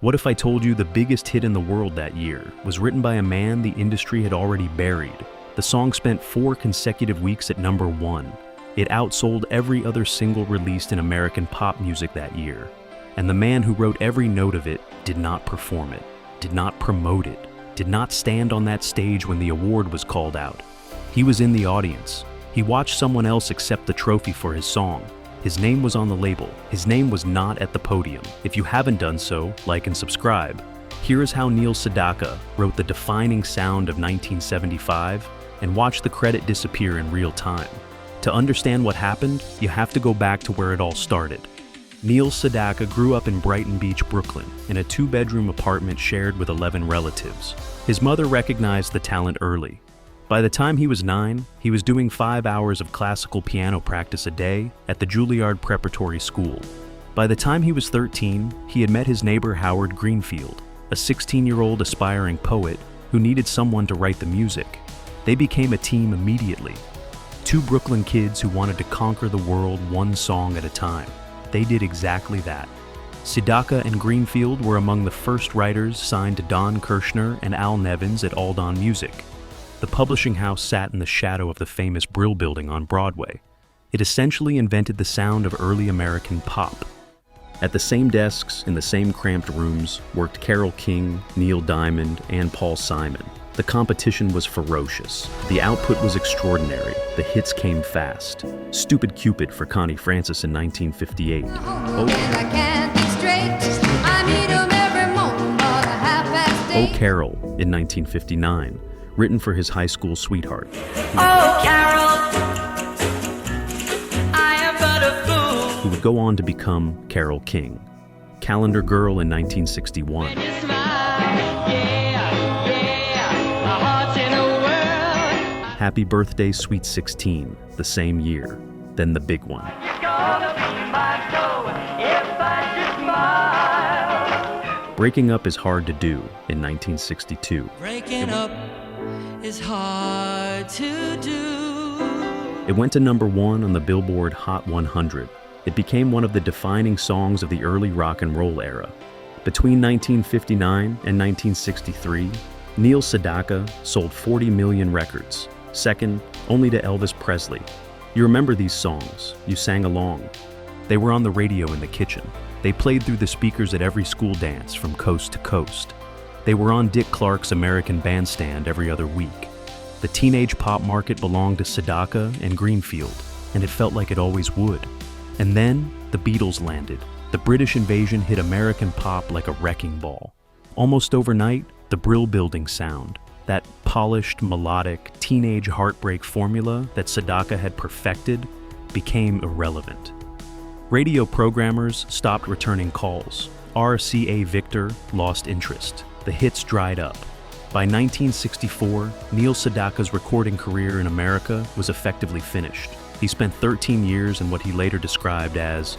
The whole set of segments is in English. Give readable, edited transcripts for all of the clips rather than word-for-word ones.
What if I told you the biggest hit in the world that year was written by a man the industry had already buried? The song spent 4 consecutive weeks at #1. It outsold every other single released in American pop music that year. And the man who wrote every note of it did not perform it, did not promote it, did not stand on that stage when the award was called out. He was in the audience. He watched someone else accept the trophy for his song. His name was on the label. His name was not at the podium. If you haven't done so, like and subscribe. Here is how Neil Sedaka wrote the defining sound of 1975 and watch the credit disappear in real time. To understand what happened, you have to go back to where it all started. Neil Sedaka grew up in Brighton Beach, Brooklyn, in a 2-bedroom apartment shared with 11 relatives. His mother recognized the talent early. By the time he was 9, he was doing 5 hours of classical piano practice a day at the Juilliard Preparatory School. By the time he was 13, he had met his neighbor Howard Greenfield, a 16-year-old aspiring poet who needed someone to write the music. They became a team immediately. 2 Brooklyn kids who wanted to conquer the world one song at a time. They did exactly that. Sedaka and Greenfield were among the first writers signed to Don Kirshner and Al Nevins at Aldon Music. The publishing house sat in the shadow of the famous Brill Building on Broadway. It essentially invented the sound of early American pop. At the same desks, in the same cramped rooms, worked Carole King, Neil Diamond, and Paul Simon. The competition was ferocious. The output was extraordinary. The hits came fast. Stupid Cupid for Connie Francis in 1958. Oh Carol in 1959. Written for his high school sweetheart. Oh, Carol, I am but a fool. Who would go on to become Carole King. Calendar Girl in 1961. Happy Birthday, Sweet 16, the same year. Then the big one. Breaking Up is Hard to Do in 1962. Breaking up is hard to do. It went to #1 on the Billboard Hot 100. It became one of the defining songs of the early rock and roll era. Between 1959 and 1963, Neil Sedaka sold 40 million records, second only to Elvis Presley. You remember these songs, you sang along. They were on the radio in the kitchen. They played through the speakers at every school dance from coast to coast. They were on Dick Clark's American Bandstand every other week. The teenage pop market belonged to Sedaka and Greenfield, and it felt like it always would. And then, the Beatles landed. The British invasion hit American pop like a wrecking ball. Almost overnight, the Brill Building sound, that polished, melodic, teenage heartbreak formula that Sedaka had perfected, became irrelevant. Radio programmers stopped returning calls. RCA Victor lost interest. The hits dried up. By 1964, Neil Sedaka's recording career in America was effectively finished. He spent 13 years in what he later described as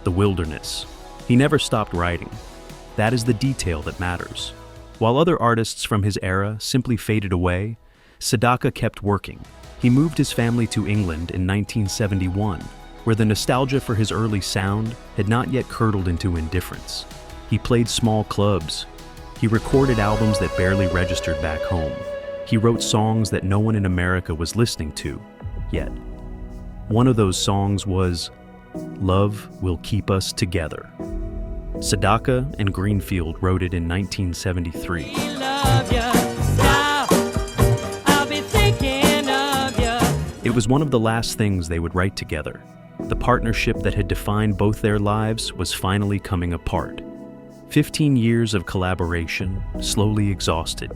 the wilderness. He never stopped writing. That is the detail that matters. While other artists from his era simply faded away, Sedaka kept working. He moved his family to England in 1971, where the nostalgia for his early sound had not yet curdled into indifference. He played small clubs. He recorded albums that barely registered back home. He wrote songs that no one in America was listening to yet. One of those songs was Love Will Keep Us Together. Sedaka and Greenfield wrote it in 1973. It was one of the last things they would write together. The partnership that had defined both their lives was finally coming apart. 15 years of collaboration, slowly exhausted.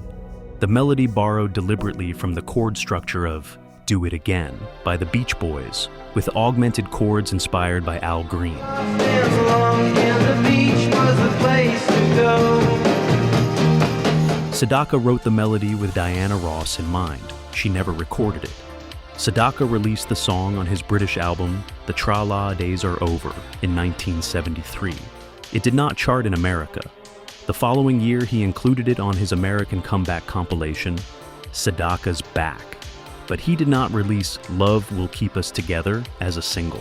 The melody borrowed deliberately from the chord structure of Do It Again by the Beach Boys, with augmented chords inspired by Al Green. Sedaka wrote the melody with Diana Ross in mind. She never recorded it. Sedaka released the song on his British album, The Tra-La Days Are Over, in 1973. It did not chart in America. The following year, he included it on his American comeback compilation, Sedaka's Back. But he did not release Love Will Keep Us Together as a single.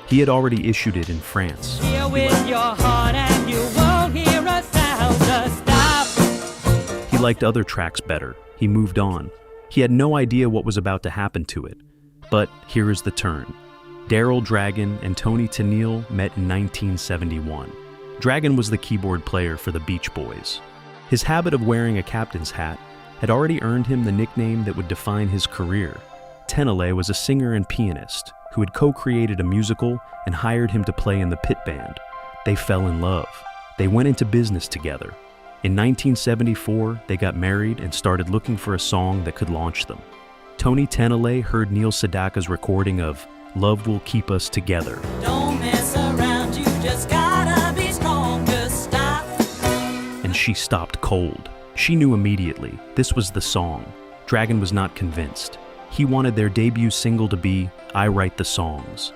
He had already issued it in France. Here with your heart and you won't hear a sound. liked other tracks better. He moved on. He had no idea what was about to happen to it. But here is the turn. Daryl Dragon and Tony Tennille met in 1971. Dragon was the keyboard player for the Beach Boys. His habit of wearing a captain's hat had already earned him the nickname that would define his career. Tennille was a singer and pianist who had co-created a musical and hired him to play in the pit band. They fell in love. They went into business together. In 1974, they got married and started looking for a song that could launch them. Tony Tennille heard Neil Sedaka's recording of Love Will Keep Us Together. Don't mess around, you just gotta be strong, just stop. And she stopped cold. She knew immediately this was the song. Dragon was not convinced. He wanted their debut single to be I Write the Songs.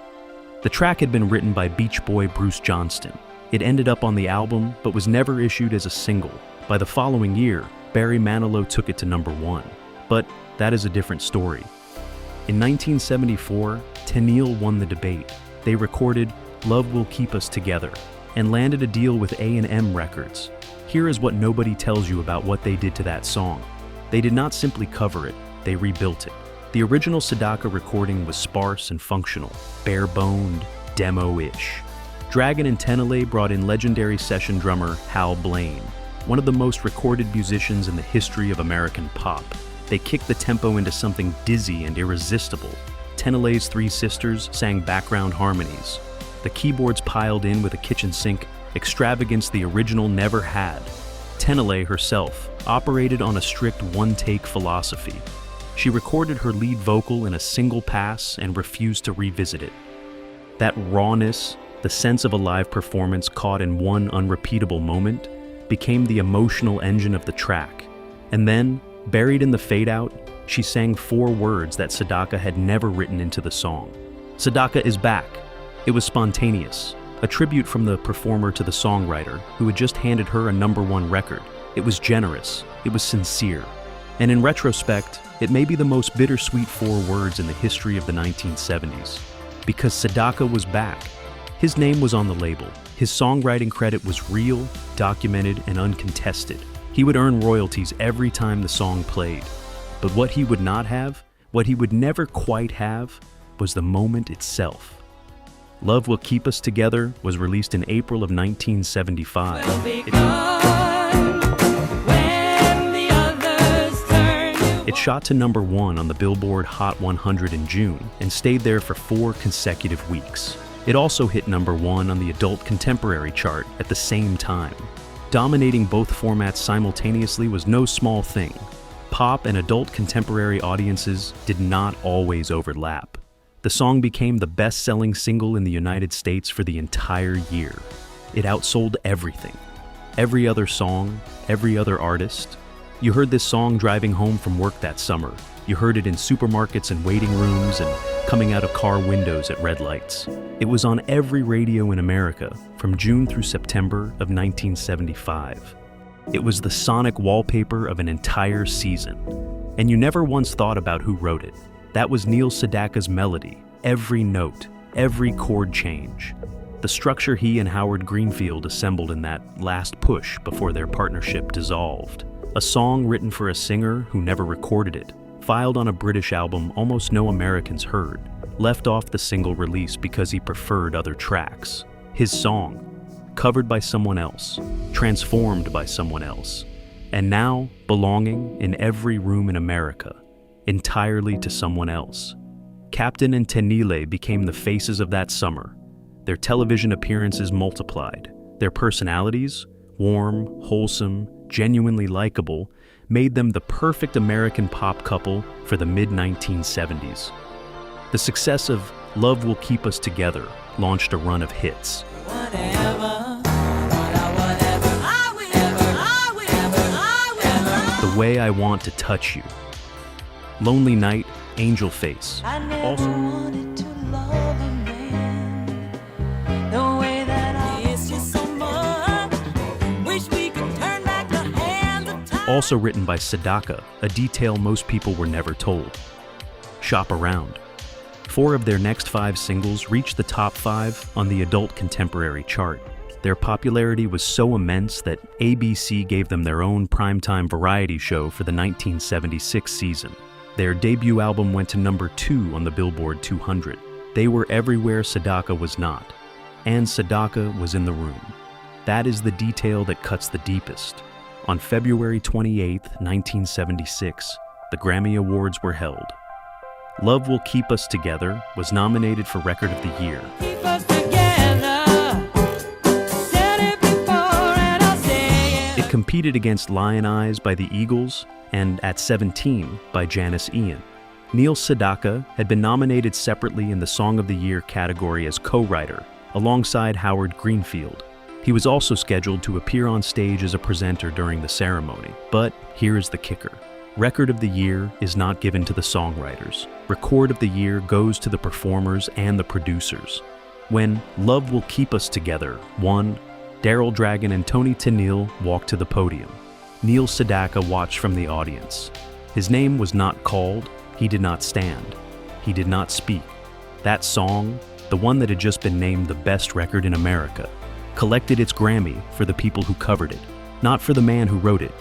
The track had been written by Beach Boy Bruce Johnston. It ended up on the album, but was never issued as a single. By the following year, Barry Manilow took it to #1. But that is a different story. In 1974, Tennille won the debate. They recorded Love Will Keep Us Together and landed a deal with A&M Records. Here is what nobody tells you about what they did to that song. They did not simply cover it, they rebuilt it. The original Sedaka recording was sparse and functional, bare-boned, demo-ish. Dragon and Tennille brought in legendary session drummer Hal Blaine, one of the most recorded musicians in the history of American pop. They kicked the tempo into something dizzy and irresistible. Tennille's three sisters sang background harmonies. The keyboards piled in with a kitchen sink, extravagance the original never had. Tennille herself operated on a strict one-take philosophy. She recorded her lead vocal in a single pass and refused to revisit it. That rawness, the sense of a live performance caught in one unrepeatable moment, became the emotional engine of the track. And then, buried in the fade-out, she sang 4 words that Sedaka had never written into the song. Sedaka is back. It was spontaneous, a tribute from the performer to the songwriter, who had just handed her a #1 record. It was generous, it was sincere. And in retrospect, it may be the most bittersweet 4 words in the history of the 1970s. Because Sedaka was back. His name was on the label. His songwriting credit was real, documented, and uncontested. He would earn royalties every time the song played. But what he would not have, what he would never quite have, was the moment itself. Love Will Keep Us Together was released in April of 1975. It shot to #1 on the Billboard Hot 100 in June and stayed there for 4 consecutive weeks. It also hit #1 on the Adult Contemporary chart at the same time. Dominating both formats simultaneously was no small thing. Pop and adult contemporary audiences did not always overlap. The song became the best-selling single in the United States for the entire year. It outsold everything. Every other song, every other artist. You heard this song driving home from work that summer. You heard it in supermarkets and waiting rooms and coming out of car windows at red lights. It was on every radio in America from June through September of 1975. It was the sonic wallpaper of an entire season. And you never once thought about who wrote it. That was Neil Sedaka's melody, every note, every chord change. The structure he and Howard Greenfield assembled in that last push before their partnership dissolved. A song written for a singer who never recorded it, filed on a British album almost no Americans heard, left off the single release because he preferred other tracks. His song, covered by someone else, transformed by someone else, and now belonging in every room in America, entirely to someone else. Captain and Tennille became the faces of that summer. Their television appearances multiplied. Their personalities, warm, wholesome, genuinely likable, made them the perfect American pop couple for the mid-1970s. The success of Love Will Keep Us Together launched a run of hits. The Way I Want to Touch You, Lonely Night, Angel Face. Also written by Sedaka, a detail most people were never told. Shop Around. 4 of their next 5 singles reached the top 5 on the Adult Contemporary chart. Their popularity was so immense that ABC gave them their own primetime variety show for the 1976 season. Their debut album went to number 2 on the Billboard 200. They were everywhere Sedaka was not, and Sedaka was in the room. That is the detail that cuts the deepest. On February 28, 1976, the Grammy Awards were held. Love Will Keep Us Together was nominated for Record of the Year. Keep us together. Said it before and I'll say it. It competed against Lion Eyes by the Eagles and At 17 by Janice Ian. Neil Sedaka had been nominated separately in the Song of the Year category as co-writer, alongside Howard Greenfield. He was also scheduled to appear on stage as a presenter during the ceremony. But here is the kicker. Record of the Year is not given to the songwriters. Record of the Year goes to the performers and the producers. When Love Will Keep Us Together won, Daryl Dragon and Tony Tennille walked to the podium. Neil Sedaka watched from the audience. His name was not called, he did not stand, he did not speak. That song, the one that had just been named the best record in America, collected its Grammy for the people who covered it, not for the man who wrote it.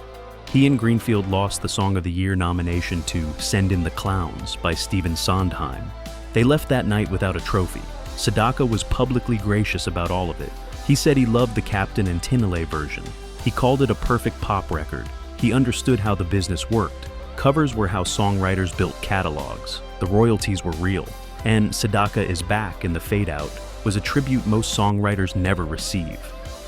He and Greenfield lost the Song of the Year nomination to Send in the Clowns by Stephen Sondheim. They left that night without a trophy. Sedaka was publicly gracious about all of it. He said he loved the Captain and Tennille version. He called it a perfect pop record. He understood how the business worked. Covers were how songwriters built catalogs. The royalties were real. And Sedaka Is Back in the Fade Out was a tribute most songwriters never receive.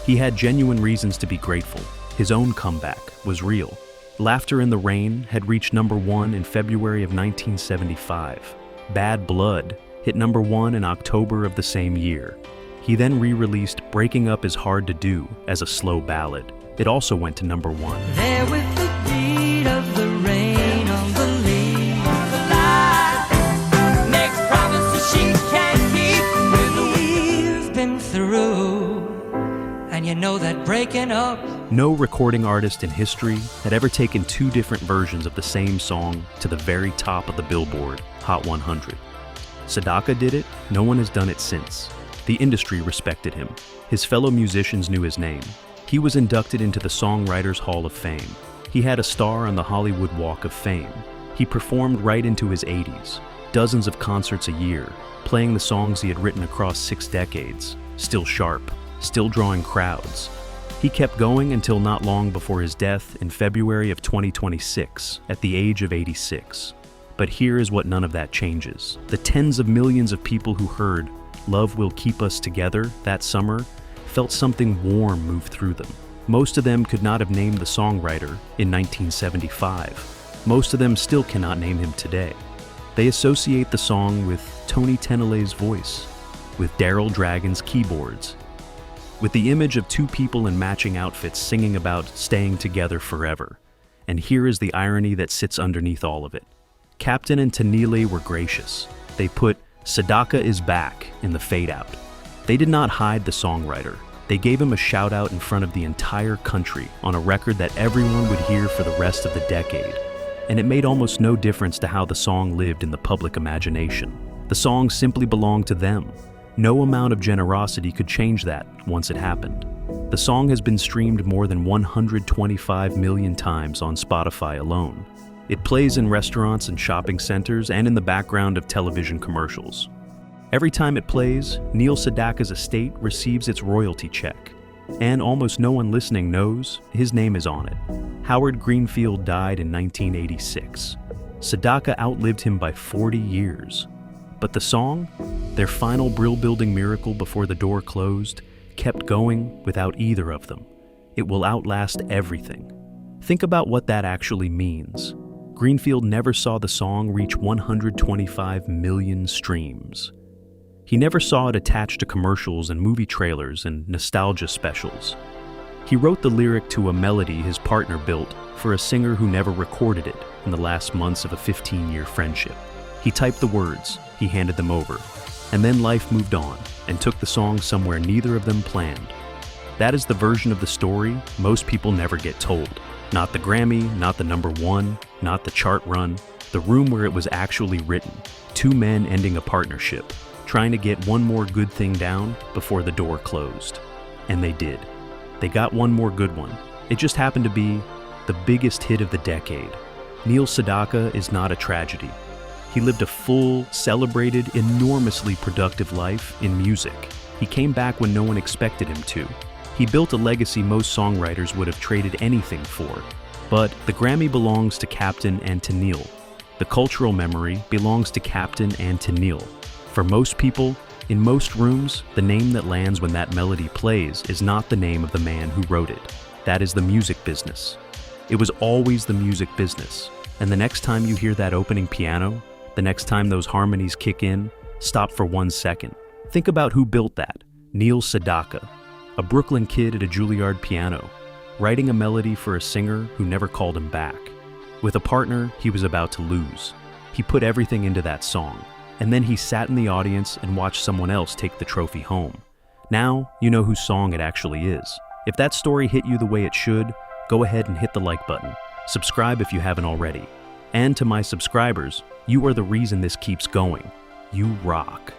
He had genuine reasons to be grateful. His own comeback was real. Laughter in the Rain had reached number 1 in February of 1975. Bad Blood hit number 1 in October of the same year. He then re-released Breaking Up Is Hard to Do as a slow ballad. It also went to number 1. There with the beat of the rain on the leaves. The light makes promises she can't keep. We've been through, and you know that breaking up. No recording artist in history had ever taken 2 different versions of the same song to the very top of the Billboard Hot 100. Sedaka did it, no one has done it since. The industry respected him. His fellow musicians knew his name. He was inducted into the Songwriters Hall of Fame. He had a star on the Hollywood Walk of Fame. He performed right into his 80s, dozens of concerts a year, playing the songs he had written across 6 decades, still sharp, still drawing crowds. He kept going until not long before his death in February of 2026, at the age of 86. But here is what none of that changes. The tens of millions of people who heard Love Will Keep Us Together that summer felt something warm move through them. Most of them could not have named the songwriter in 1975. Most of them still cannot name him today. They associate the song with Tony Tennille's voice, with Daryl Dragon's keyboards, with the image of 2 people in matching outfits singing about staying together forever. And here is the irony that sits underneath all of it. Captain and Tennille were gracious. They put Sedaka Is Back in the fade out. They did not hide the songwriter. They gave him a shout out in front of the entire country on a record that everyone would hear for the rest of the decade. And it made almost no difference to how the song lived in the public imagination. The song simply belonged to them. No amount of generosity could change that once it happened. The song has been streamed more than 125 million times on Spotify alone. It plays in restaurants and shopping centers and in the background of television commercials. Every time it plays, Neil Sedaka's estate receives its royalty check. And almost no one listening knows his name is on it. Howard Greenfield died in 1986. Sedaka outlived him by 40 years. But the song, their final Brill Building miracle before the door closed, kept going without either of them. It will outlast everything. Think about what that actually means. Greenfield never saw the song reach 125 million streams. He never saw it attached to commercials and movie trailers and nostalgia specials. He wrote the lyric to a melody his partner built for a singer who never recorded it in the last months of a 15-year friendship. He typed the words, he handed them over, and then life moved on and took the song somewhere neither of them planned. That is the version of the story most people never get told. Not the Grammy, not the number 1, not the chart run, the room where it was actually written. 2 men ending a partnership, trying to get one more good thing down before the door closed. And they did. They got one more good one. It just happened to be the biggest hit of the decade. Neil Sedaka is not a tragedy. He lived a full, celebrated, enormously productive life in music. He came back when no one expected him to. He built a legacy most songwriters would have traded anything for. But the Grammy belongs to Captain and Tennille. The cultural memory belongs to Captain and Tennille. For most people, in most rooms, the name that lands when that melody plays is not the name of the man who wrote it. That is the music business. It was always the music business. And the next time you hear that opening piano, the next time those harmonies kick in, stop for 1 second. Think about who built that. Neil Sedaka, a Brooklyn kid at a Juilliard piano, writing a melody for a singer who never called him back. With a partner he was about to lose. He put everything into that song, and then he sat in the audience and watched someone else take the trophy home. Now you know whose song it actually is. If that story hit you the way it should, go ahead and hit the like button. Subscribe if you haven't already. And to my subscribers, you are the reason this keeps going. You rock.